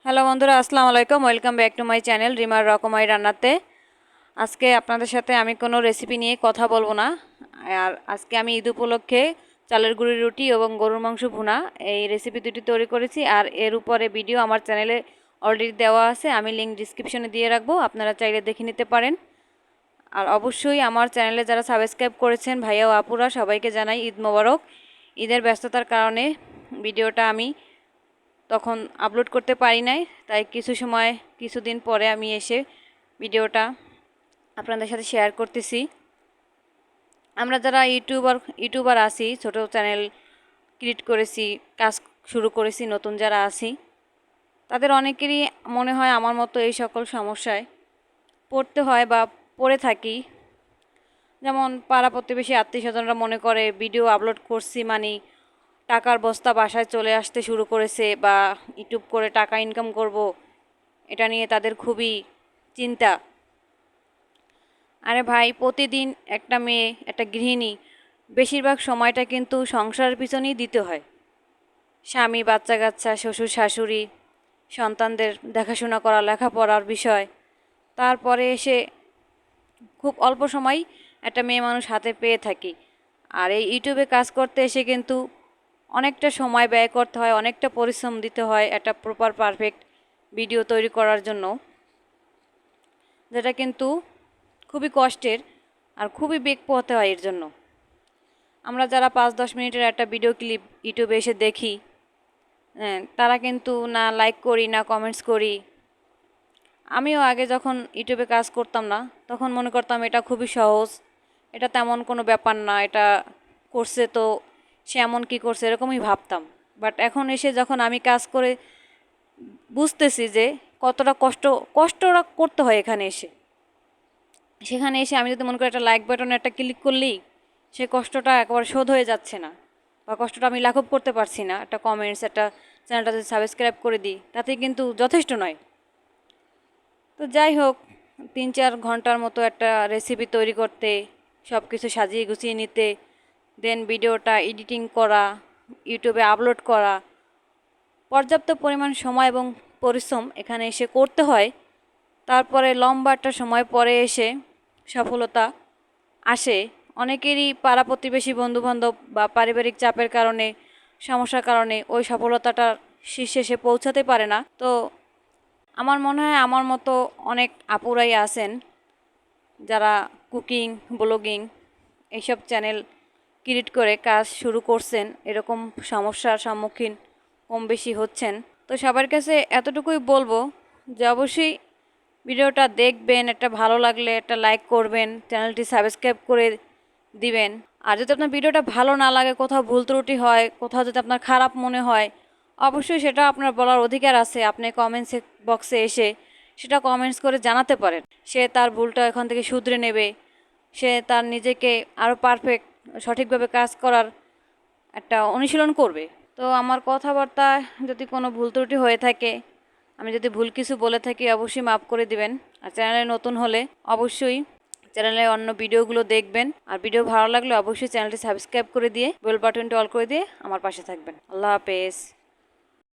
Hello বন্ধুরা, আসসালামু আলাইকুম। Welcome back to my channel রিমার রকমারি রান্নাতে। আজকে আপনাদের সাথে আমি কোনো রেসিপি নিয়ে কথা বলবো না। আর আজকে আমি ঈদ উপলক্ষে চালের গুঁড়ির রুটি এবং গরুর মাংস ভুনা এই রেসিপি দুটি তৈরি করেছি। আর এর উপরে ভিডিও আমার চ্যানেলে অলরেডি দেওয়া আছে, আমি লিঙ্ক ডিসক্রিপশনে দিয়ে রাখবো, আপনারা চাইলে দেখে নিতে পারেন। আর অবশ্যই আমার চ্যানেলে যারা সাবস্ক্রাইব করেছেন ভাইয়া ও আপুরা, সবাইকে জানাই ঈদ মোবারক। ঈদের ব্যস্ততার কারণে ভিডিওটা আমি তখন আপলোড করতে পারি নাই, তাই কিছুদিন পরে আমি এসে ভিডিওটা আপনাদের সাথে শেয়ার করতেছি। আমরা যারা ইউটিউবার আছি, ছোট চ্যানেল ক্রিয়েট করেছি, কাজ শুরু করেছি, নতুন যারা আছি তাদের অনেকেরই মনে হয় আমার মতো এই সকল সমস্যায় পড়তে হয় বা পড়ে থাকি। যেমন পাড়া প্রতিবেশী আত্মীয় স্বজনরা মনে করে ভিডিও আপলোড করছি মানে টাকার বস্তা বাসায় চলে আসতে শুরু করেছে, বা ইউটিউব করে টাকা ইনকাম করব, এটা নিয়ে তাদের খুবই চিন্তা। আরে ভাই, প্রতিদিন একটা মেয়ে, একটা গৃহিণী বেশিরভাগ সময়টা কিন্তু সংসারের পিছনেই দিতে হয়। স্বামী, বাচ্চা কাচ্চা, শ্বশুর শাশুড়ি, সন্তানদের দেখাশোনা করা, লেখাপড়ার বিষয়, তারপরে এসে খুব অল্প সময় একটা মেয়ে মানুষ হাতে পেয়ে থাকি। আর এই ইউটিউবে কাজ করতে এসে কিন্তু অনেকটা সময় ব্যয় করতে হয়, অনেকটা পরিশ্রম দিতে হয় একটা প্রপার পারফেক্ট ভিডিও তৈরি করার জন্য, যেটা কিন্তু খুবই কষ্টের আর খুবই বেগ পোহাতে হয় এর জন্য। আমরা যারা 5-10 মিনিটের একটা ভিডিও ক্লিপ ইউটিউবে এসে দেখি, তারা কিন্তু না লাইক করি না কমেন্টস করি। আমিও আগে যখন ইউটিউবে কাজ করতাম না, তখন মনে করতাম এটা খুবই সহজ, এটা তেমন কোনো ব্যাপার না, এটা করছে তো সে এমন কী করছে, এরকমই ভাবতাম। বাট এখন এসে যখন আমি কাজ করে বুঝতেছি যে কতটা কষ্টটা করতে হয় সেখানে এসে আমি যদি মনে করি একটা লাইক বাটনে একটা ক্লিক করলেই সে কষ্টটা একবার শোধ হয়ে যাচ্ছে না, বা কষ্টটা আমি লাঘব করতে পারছি না, একটা কমেন্টস, একটা চ্যানেলটা যদি সাবস্ক্রাইব করে দিই, তাতে কিন্তু যথেষ্ট নয়। তো যাই হোক, 3-4 ঘন্টার মতো একটা রেসিপি তৈরি করতে, সব কিছু সাজিয়ে গুছিয়ে নিতে, দেন ভিডিওটা এডিটিং করা, ইউটিউবে আপলোড করা, পর্যাপ্ত পরিমাণ সময় এবং পরিশ্রম এখানে এসে করতে হয়। তারপরে লম্বা একটা সময় পরে এসে সফলতা আসে। অনেকেরই পাড়া প্রতিবেশী, বন্ধুবান্ধব বা পারিবারিক চাপের কারণে, সমস্যার কারণে ওই সফলতাটার শীর্ষে সে পৌঁছাতে পারে না। তো আমার মনে হয় আমার মতো অনেক আপুরাই আছেন যারা কুকিং, ব্লগিং এইসব চ্যানেল ক্রিয়েট করে কাজ শুরু করছেন, এরকম সমস্যার সম্মুখীন কম বেশি হচ্ছেন। তো সবার কাছে এতটুকুই বলবো যে অবশ্যই ভিডিওটা দেখবেন, একটা ভালো লাগলে একটা লাইক করবেন, চ্যানেলটি সাবস্ক্রাইব করে দিবেন। আর যদি আপনার ভিডিওটা ভালো না লাগে, কোথাও ভুল ত্রুটি হয়, কোথাও যদি আপনার খারাপ মনে হয়, অবশ্যই সেটা আপনার বলার অধিকার আছে। আপনি কমেন্টস বক্সে এসে সেটা কমেন্টস করে জানাতে পারেন। সে তার ভুলটা এখান থেকে শুধরে নেবে, সে তার নিজেকে আরও পারফেক্ট, সঠিকভাবে কাজ করার একটা অনুশীলন করবে। তো আমার কথাবার্তায় যদি কোনো ভুল ত্রুটি হয়ে থাকে, আমি যদি ভুল কিছু বলে থাকি, অবশ্যই মাফ করে দিবেন। আর চ্যানেলে নতুন হলে অবশ্যই চ্যানেলে অন্য ভিডিওগুলো দেখবেন। আর ভিডিও ভালো লাগলে অবশ্যই চ্যানেলটি সাবস্ক্রাইব করে দিয়ে বেল বাটনটি অল করে দিয়ে আমার পাশে থাকবেন। আল্লাহ হাফেজ।